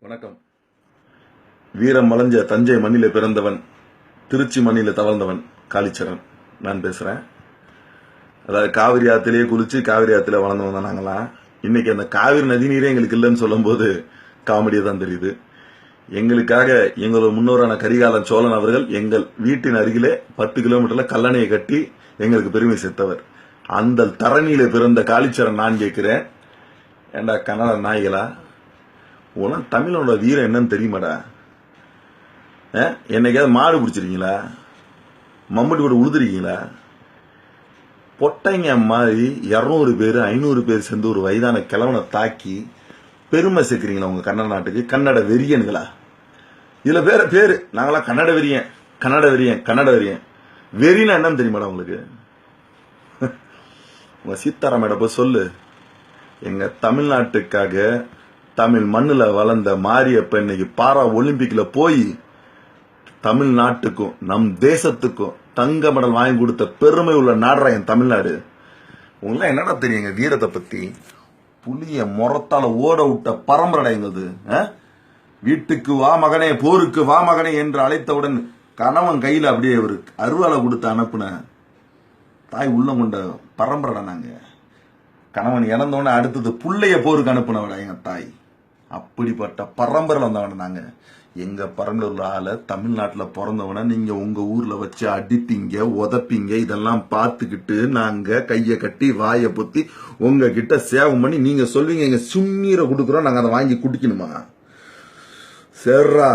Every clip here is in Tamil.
வணக்கம். வீரம் மலைஞ்ச தஞ்சை மண்ணில பிறந்தவன், திருச்சி மண்ணில தவழ்ந்தவன் காளிச்சரன் நான் பேசுறேன். அதாவது காவிரி ஆத்திலேயே குளிச்சு காவிரி ஆத்தில வளர்ந்தவன் தான் நாங்களாம். இன்னைக்கு அந்த காவிரி நதி நீரே எங்களுக்கு இல்லைன்னு சொல்லும் போது காமெடியா தான் தெரியுது. எங்களுக்காக எங்களோட முன்னோரான கரிகாலன் சோழன் அவர்கள் எங்கள் வீட்டின் அருகிலே 10 கிலோமீட்டர்ல கல்லணையை கட்டி எங்களுக்கு பெருமை சேர்த்தவர். அந்த தரணியில பிறந்த காளிச்சரன் நான் கேட்கிறேன், ஏண்டா கன்னட நாய்களா, உனக்கு தமிழோட வீரம் என்னன்னு தெரியுமாடா? என்னைக்காவது மாடு பிடிச்சிருக்கீங்களா? மம்பட்டி கூட உழுதுருக்கீங்களா? பொட்டைங்க மாதிரி 200 பேர் 500 பேர் சேர்ந்து ஒரு வயதான கிழவனை தாக்கி பெருமை சேர்க்கிறீங்களா உங்க கன்னட நாட்டுக்கு? கன்னட வெறியன்களா? இதுல பேரு நாங்களாம் கன்னட வெறியன், கன்னட வெறியன், கன்னட வெறியன். வெறினா என்னன்னு தெரியுமாடா உங்களுக்கு? உங்க சீதாராமேட போய் சொல்லு, எங்க தமிழ்நாட்டுக்காக தமிழ் மண்ணுல வளர்ந்த மாரியப்ப இன்னைக்கு பாரா ஒலிம்பிக்ல போய் தமிழ்நாட்டுக்கும் நம் தேசத்துக்கும் தங்க மெடல் வாங்கி கொடுத்த பெருமை உள்ள நாடுறா என் தமிழ்நாடு. உங்களா என்னடா தெரியுங்க வீரத்தை பத்தி? புலிய முறத்தால ஓட விட்ட பரம்பரை எங்களது. வீட்டுக்கு வா மகனே, போருக்கு வா மகனே என்று அழைத்தவுடன் கணவன் கையில அப்படியே ஒரு அருவாலை கொடுத்து அனுப்புன தாய் உள்ளம் கொண்ட பரம்பரை நாங்க. கணவன் இறந்தோடனே அடுத்தது புள்ளைய போருக்கு அனுப்புனவட எங்க தாய். அப்படிப்பட்ட பரம்பரை வந்தவன நாங்க. எங்க பரம்பரையில் ஆள தமிழ்நாட்டுல பிறந்தவன நீங்க உங்க ஊர்ல வச்சு அடிப்பீங்க, உதப்பீங்க. இதெல்லாம் பார்த்துக்கிட்டு நாங்க கைய கட்டி வாய பொத்தி உங்க கிட்ட சேவம் பண்ணி நீங்க சொல்வீங்க எங்க சுண்ணீரை கொடுக்குறோம், நாங்க அதை வாங்கி குடிக்கணுமா? சரிரா,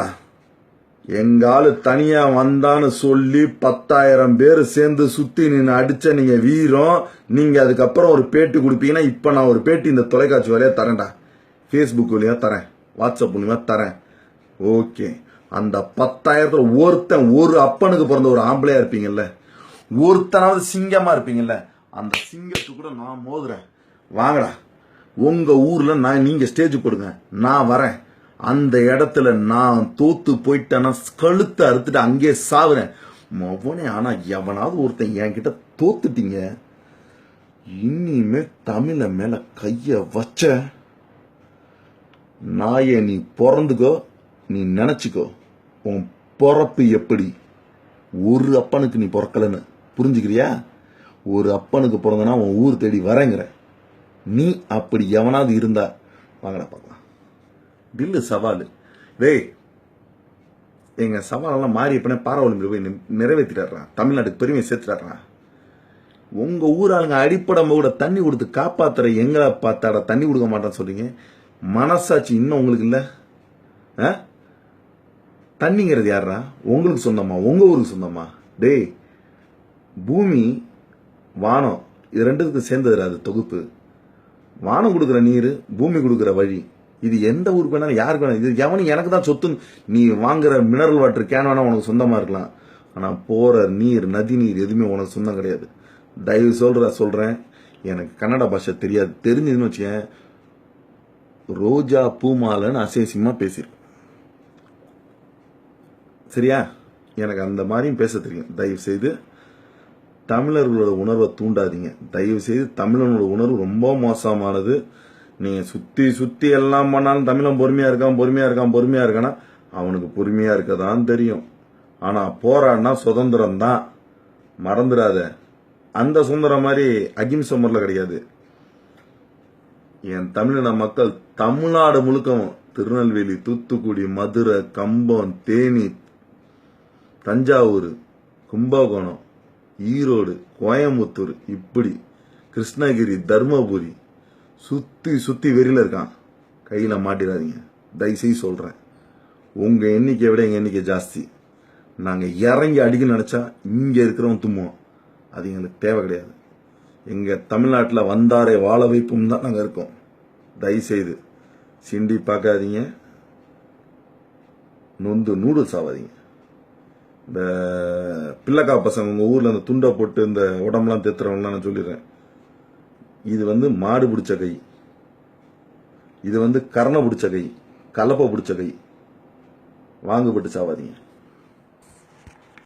எங்காலு தனியா வந்தான்னு சொல்லி 10,000 பேர் சேர்ந்து சுத்தி நின்று அடிச்ச நீங்க வீரம். நீங்க அதுக்கப்புறம் ஒரு பேட்டி கொடுப்பீங்கன்னா, இப்ப நான் ஒரு பேட்டி இந்த தொலைக்காட்சி வழியா தரேன்டா, பேஸ்புக் வழியா தரேன், வாட்ஸ்அப் மூலியமா தரேன். ஓகே, அந்த 10,000 ஒருத்தன் ஒரு அப்பனுக்கு பிறந்த ஒரு ஆம்பளையா இருப்பீங்கல்ல, ஒருத்தனாவது சிங்கமா இருப்பீங்கல்ல, அந்த சிங்கத்துக்கு கூட நான் மோதுறேன். வாங்கடா, உங்க ஊர்ல நீங்க ஸ்டேஜ் கொடுங்க, நான் வரேன். அந்த இடத்துல நான் தோத்து போயிட்டேன்னா கழுத்தை அறுத்துட்டு அங்கே சாவுறேன் மவனே. ஆனா எவனாவது ஒருத்தன் என்கிட்ட தோத்துட்டீங்க, இனிமே தமிழ மேல கைய வச்ச நாய நீ பிறந்துக்கோ, நீ நினைச்சுக்கோ உன் பிறப்பு எப்படி. ஒரு அப்பனுக்கு நீ பிறக்கலன்னு புரிஞ்சுக்கிறியா? ஒரு அப்பனுக்கு பிறந்தனா உன் ஊர் தேடி வரேங்கிற. நீ அப்படி எவனாவது இருந்தா வாங்கடா பார்க்கலாம். தில்லு சவாலு. டேய், எங்க சவாலெல்லாம் மாரியப்பனே பாராவலிம்பில் போய் நிறைவேற்றிட்டாரான், தமிழ்நாட்டுக்கு பெருமையை சேர்த்துட்டாரான். உங்க ஊராளுங்க அடிப்படை கூட தண்ணி கொடுத்து காப்பாத்துற எங்களை பார்த்தாட தண்ணி கொடுக்க மாட்டான்னு சொல்றீங்க. மனசாட்சி இன்னும் உங்களுக்கு இல்ல? தண்ணிங்கிறது யாரா? உங்களுக்கு சொந்தமா, உங்க ஊருக்கு சொந்தமா? டேய், பூமி வானம் இது ரெண்டுத்துக்கு சேர்ந்தது அது தொகுப்பு. வானம் கொடுக்குற நீர், பூமி கொடுக்குற வழி. இது எந்த ஊருக்கு வேணாலும் யாருக்கு வேணாலும், இது எவனும் எனக்கு தான் சொத்து. நீ வாங்குற மினரல் வாட்டர் கேன் வேணா உனக்கு சொந்தமா இருக்கலாம், ஆனா போற நீர், நதி நீர் எதுவுமே உனக்கு சொந்தம் கிடையாது. தயவு சொல்றேன், எனக்கு கன்னட பாஷை தெரியாது. தெரிஞ்சதுன்னு வச்சேன், ரோஜா பூமாலன்னு அசேசியமா பேசிருக்கேன். சரியா? எனக்கு அந்த மாதிரியும் பேச தெரியும். தயவு செய்து தமிழர்களோட உணர்வை தூண்டாதீங்க. தயவு செய்து தமிழனோட உணர்வு ரொம்ப மோசமானது. நீங்க சுத்தி சுத்தி எல்லாம் பண்ணாலும் தமிழன் பொறுமையா இருக்கானா, அவனுக்கு பொறுமையா இருக்கதான் தெரியும். ஆனா போராடினா சுதந்திரம் தான், மறந்துடாத. அந்த சுதந்திரம் மாதிரி அகிம்சை முறையில் கிடையாது. என் தமிழின மக்கள் தமிழ்நாடு முழுக்கவும், திருநெல்வேலி, தூத்துக்குடி, மதுரை, கம்பம், தேனி, தஞ்சாவூர், கும்பகோணம், ஈரோடு, கோயம்புத்தூர், இப்படி கிருஷ்ணகிரி, தர்மபுரி சுத்தி சுத்தி வெறியில இருக்கான். கையில மாட்டிடாதீங்க தயவுசெய்து சொல்றேன். உங்க எண்ணிக்கையை விட எங்க எண்ணிக்கை ஜாஸ்தி. நாங்க இறங்கி அடிக்க நினைச்சா இங்க இருக்கிறவன் தும்முவோம். அது எங்களுக்கு தேவை கிடையாது. எங்க தமிழ்நாட்டில் வந்தாரை வாழ வைப்பும் தான் நாங்க இருக்கோம். தயவுசெய்து சிண்டி பார்க்காதீங்க, நொந்து நூடுல்ஸ் ஆகாதீங்க. இந்த பிள்ளைக்கா பசங்க உங்க ஊர்ல அந்த துண்டை போட்டு இந்த உடம்புலாம் தேத்துறவங்கலாம் நான் சொல்லிடுறேன், இது மாடு பிடிச்ச கை, இது கரணை பிடிச்ச கை, கலப்பை பிடிச்ச கை. வாங்குபட்டு சாவாதீங்க.